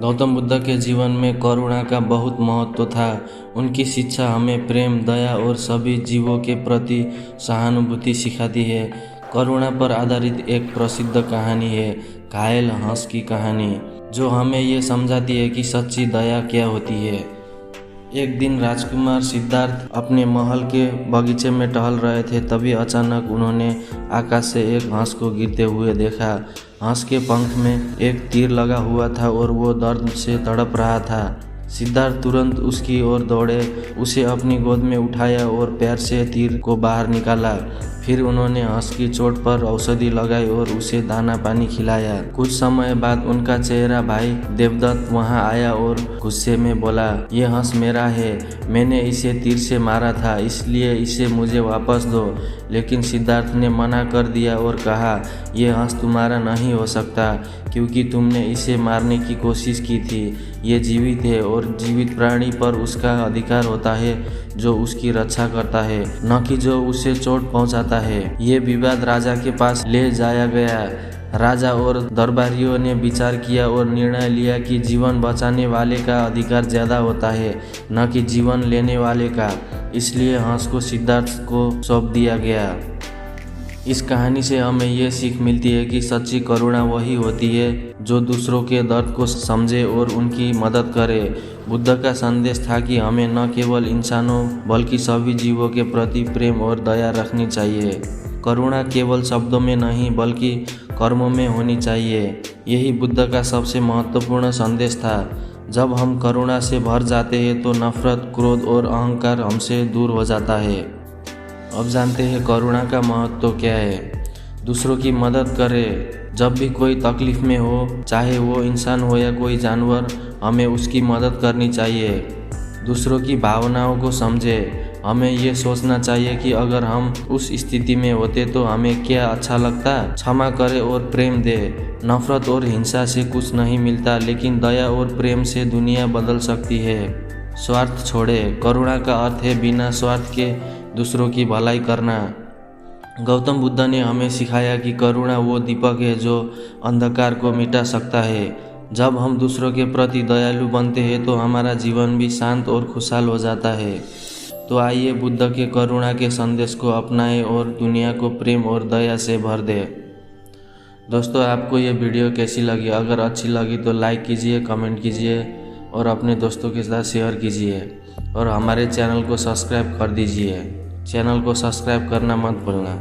गौतम बुद्ध के जीवन में करुणा का बहुत महत्व था। उनकी शिक्षा हमें प्रेम, दया और सभी जीवों के प्रति सहानुभूति सिखाती है। करुणा पर आधारित एक प्रसिद्ध कहानी है, घायल हंस की कहानी, जो हमें ये समझाती है कि सच्ची दया क्या होती है। एक दिन राजकुमार सिद्धार्थ अपने महल के बगीचे में टहल रहे थे। तभी अचानक उन्होंने आकाश से एक हंस को गिरते हुए देखा। हंस के पंख में एक तीर लगा हुआ था और वो दर्द से तड़प रहा था। सिद्धार्थ तुरंत उसकी ओर दौड़े, उसे अपनी गोद में उठाया और प्यार से तीर को बाहर निकाला। फिर उन्होंने हंस की चोट पर औषधि लगाई और उसे दाना पानी खिलाया। कुछ समय बाद उनका चेहरा भाई देवदत्त वहां आया और गुस्से में बोला, ये हंस मेरा है, मैंने इसे तीर से मारा था, इसलिए इसे मुझे वापस दो। लेकिन सिद्धार्थ ने मना कर दिया और कहा, ये हंस तुम्हारा नहीं हो सकता, क्योंकि तुमने इसे मारने की कोशिश की थी। ये जीवित है और जीवित प्राणी पर उसका अधिकार होता है जो उसकी रक्षा करता है, न कि जो उसे चोट पहुंचाता है। ये विवाद राजा के पास ले जाया गया। राजा और दरबारियों ने विचार किया और निर्णय लिया कि जीवन बचाने वाले का अधिकार ज़्यादा होता है, न कि जीवन लेने वाले का। इसलिए हंस को सिद्धार्थ को सौंप दिया गया। इस कहानी से हमें ये सीख मिलती है कि सच्ची करुणा वही होती है जो दूसरों के दर्द को समझे और उनकी मदद करे। बुद्ध का संदेश था कि हमें न केवल इंसानों बल्कि सभी जीवों के प्रति प्रेम और दया रखनी चाहिए। करुणा केवल शब्दों में नहीं बल्कि कर्मों में होनी चाहिए। यही बुद्ध का सबसे महत्वपूर्ण संदेश था। जब हम करुणा से भर जाते हैं तो नफरत, क्रोध और अहंकार हमसे दूर हो जाता है। अब जानते हैं करुणा का महत्व क्या है। दूसरों की मदद करें। जब भी कोई तकलीफ में हो, चाहे वो इंसान हो या कोई जानवर, हमें उसकी मदद करनी चाहिए। दूसरों की भावनाओं को समझें। हमें ये सोचना चाहिए कि अगर हम उस स्थिति में होते तो हमें क्या अच्छा लगता। क्षमा करें और प्रेम दें। नफरत और हिंसा से कुछ नहीं मिलता, लेकिन दया और प्रेम से दुनिया बदल सकती है। स्वार्थ छोड़ें। करुणा का अर्थ है बिना स्वार्थ के दूसरों की भलाई करना। गौतम बुद्ध ने हमें सिखाया कि करुणा वो दीपक है जो अंधकार को मिटा सकता है। जब हम दूसरों के प्रति दयालु बनते हैं तो हमारा जीवन भी शांत और खुशहाल हो जाता है। तो आइए बुद्ध के करुणा के संदेश को अपनाएं और दुनिया को प्रेम और दया से भर दें। दोस्तों, आपको ये वीडियो कैसी लगी? अगर अच्छी लगी तो लाइक कीजिए, कमेंट कीजिए और अपने दोस्तों के साथ शेयर कीजिए और हमारे चैनल को सब्सक्राइब कर दीजिए। चैनल को सब्सक्राइब करना मत भूलना।